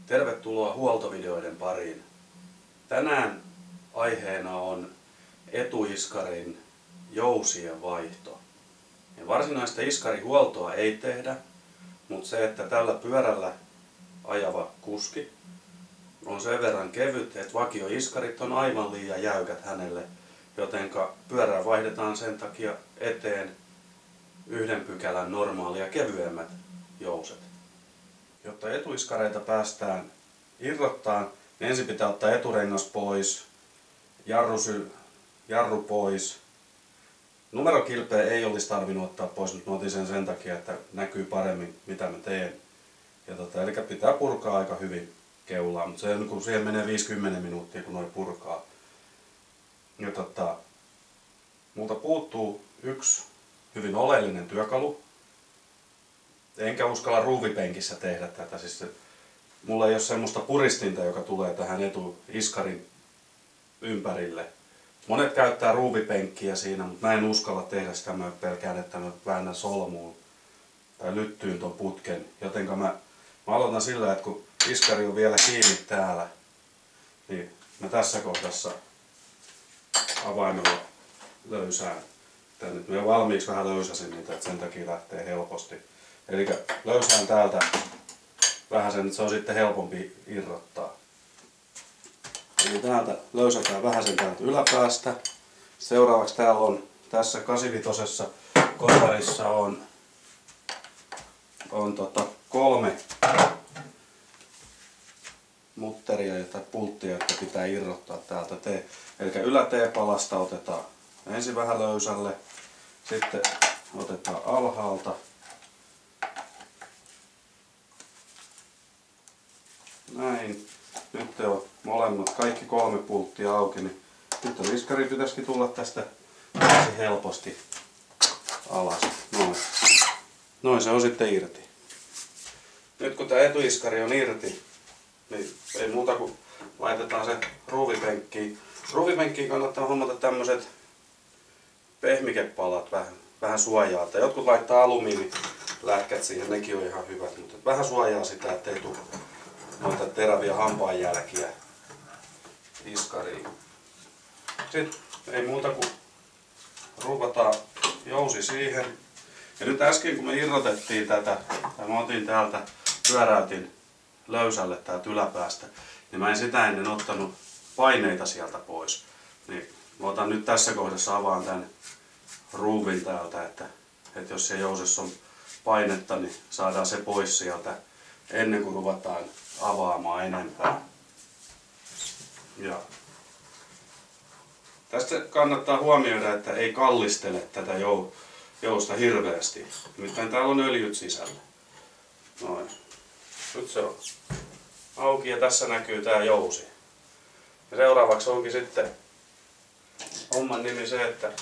Tervetuloa huoltovideoiden pariin. Tänään aiheena on etuiskarin jousien vaihto. Ja varsinaista iskarihuoltoa ei tehdä, mutta se, että tällä pyörällä ajava kuski on sen verran kevyt, että vakioiskarit on aivan liian jäykät hänelle, jotenka pyörää vaihdetaan sen takia eteen 1 pykälän normaalia kevyemmät jouset. Jotta etuiskareita päästään irrottaan, niin ensin pitää ottaa eturengas pois, jarru pois. Numerokilpeä ei olisi tarvinnut ottaa pois, mutta otin sen takia, että näkyy paremmin mitä mä teen. Eli pitää purkaa aika hyvin keulaa, mutta siihen menee 50 minuuttia kun noi purkaa. Ja multa puuttuu yksi hyvin oleellinen työkalu. Enkä uskalla ruuvipenkissä tehdä tätä. Mulla ei ole semmoista puristinta, joka tulee tähän etuiskarin ympärille. Monet käyttää ruuvipenkkiä siinä, mutta mä en uskalla tehdä sitä. Mä pelkään, että mä väännän solmuun tai lyttyyn ton putken. Jotenka mä aloitan sillä, että kun iskari on vielä kiinni täällä, niin mä tässä kohdassa avaimella löysään. Nyt mä jo valmiiksi vähän löysäsin niitä, että sen takia lähtee helposti. Eli löysään täältä vähän sen, että se on sitten helpompi irrottaa. Eli täältä löysätään vähän sen täältä yläpäästä. Seuraavaksi täällä on tässä 85 kosarissa on 3 mutteria tai pulttia, jotka pitää irrottaa täältä Eli ylä-T-palasta otetaan ensin vähän löysälle, sitten otetaan alhaalta. Näin. Nyt on molemmat, kaikki 3 pulttia auki, niin nyt on iskari pitäisikin tulla tästä helposti alas. Noin se on sitten irti. Nyt kun tämä etuiskari on irti, niin ei muuta kuin laitetaan se ruuvipenkkiin. Ruuvipenkkiin kannattaa hommata tämmöiset pehmikepalat vähän suojaa. Jotkut laittaa alumiinilätkät siihen, nekin on ihan hyvät, mutta vähän suojaa sitä, ettei tule noita teräviä hampaanjälkiä iskariin. Sitten ei muuta kuin ruuvataan jousi siihen. Ja nyt äsken kun me irrotettiin tätä, tai mä otin täältä, pyöräytin löysälle täältä yläpäästä, niin mä en sitä ennen ottanut paineita sieltä pois. Niin mä otan nyt tässä kohdassa avaan tämän ruuvin täältä, että jos se jousessa on painetta, niin saadaan se pois sieltä ennen kuin ruvetaan avaamaan enempää. Ja tästä kannattaa huomioida, että ei kallistele tätä jousta hirveästi. Nimittäin täällä on öljyt sisällä. Noin. Nyt se on auki ja tässä näkyy tää jousi. Ja seuraavaksi onkin sitten homman nimi se, että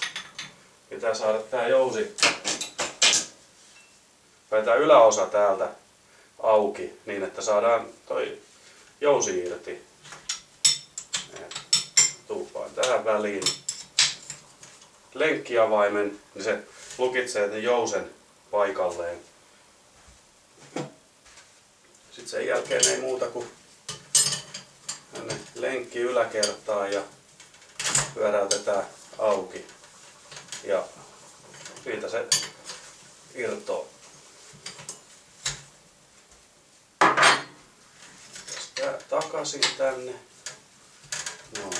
pitää saada tää jousi tai tää yläosa täältä auki niin, että saadaan toi jousi irti. Tuuppaan tähän väliin lenkkiavaimen, niin se lukitsee sen jousen paikalleen. Sitten sen jälkeen ei muuta kuin tänne lenkki yläkertaan ja pyöräytetään auki. Ja siitä se irtoo. Tästä takaisin tänne. No.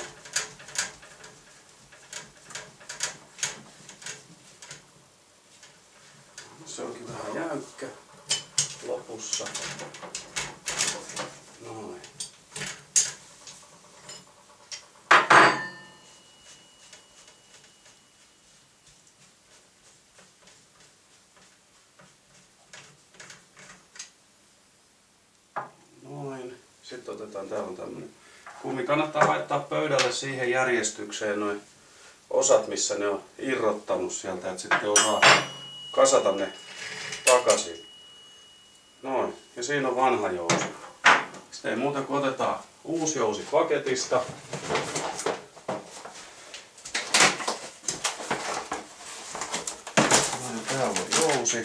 Se onkin vähän jäykkä lopussa. Noin. Noin. Sitten otetaan, täällä on tämmönen kummi. Kannattaa laittaa pöydälle siihen järjestykseen noin osat, missä ne on irrottanut sieltä, että sitten osaa kasata ne takaisin. Noin. Ja siinä on vanha jousi. Sitten ei muuta kuin otetaan uusi jousi paketista. Täällä on jousi.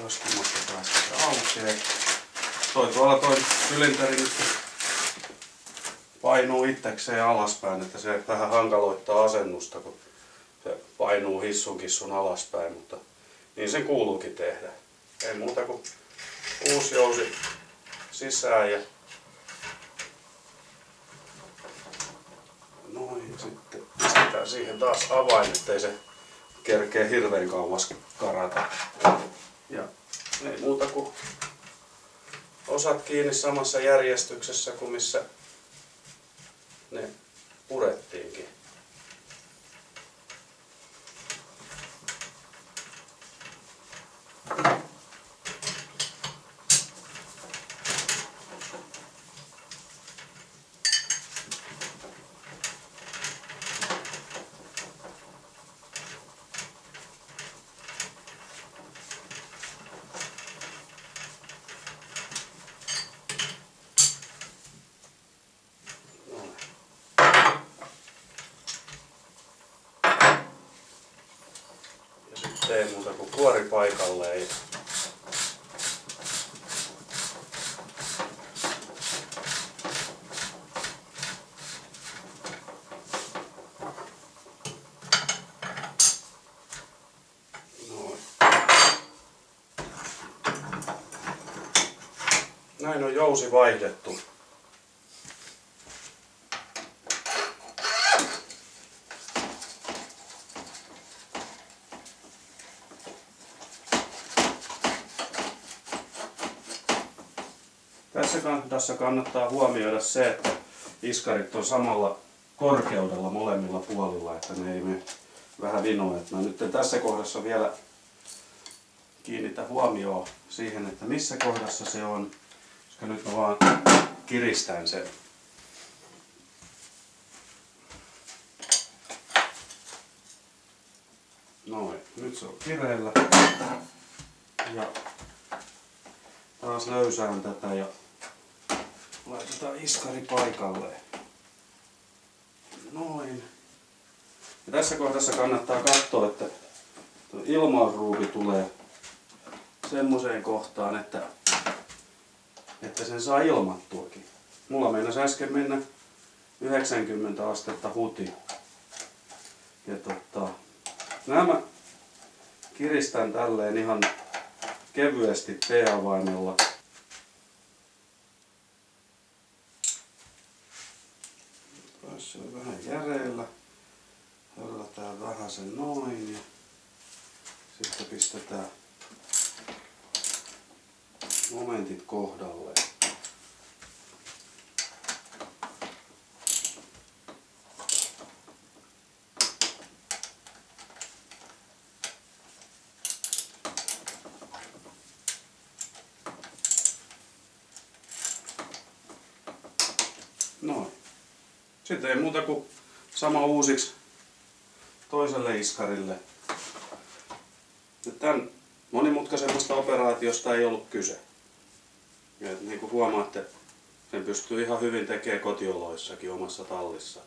Joskin päästä se aukeaa. Toi sylinteri nyt painuu itsekseen alaspäin, että se vähän hankaloittaa asennusta, kun se painuu hissun kissun alaspäin, mutta niin sen kuuluukin tehdä. Ei muuta kuin uusi jousi sisään ja noin, sitten pistetään siihen taas avain, ettei se kerkee hirveän kauas karata. Ja ei muuta kuin osat kiinni samassa järjestyksessä kuin missä ne purettiinkin. Ei muuta kuin kuori paikalleen. Noin. Näin on jousi vaihdettu. Tässä kannattaa huomioida se, että iskarit on samalla korkeudella molemmilla puolilla, että ne ei mene vähän vinoon. Mä nyt tässä kohdassa vielä kiinnitä huomioon siihen, että missä kohdassa se on, koska nyt mä vaan kiristän sen. Noin, nyt se on kireellä. Ja taas löysään tätä ja laitetaan iskari paikalleen. Noin. Ja tässä kohdassa kannattaa katsoa, että ilmausruuvi tulee semmoiseen kohtaan, että sen saa ilmattuakin. Mulla meinasi äsken mennä 90 astetta huti. Ja nämä kiristän tälleen ihan kevyesti T-avaimella. Se on vähän järeellä. Höllätään vähän sen noin ja sitten pistetään momentit kohdalleen. Noin. Sitten ei muuta kuin sama uusiksi toiselle iskarille. Tämän monimutkaisemmasta operaatiosta ei ollut kyse. Ja niin kuin huomaatte, sen pystyy ihan hyvin tekemään kotioloissakin omassa tallissa.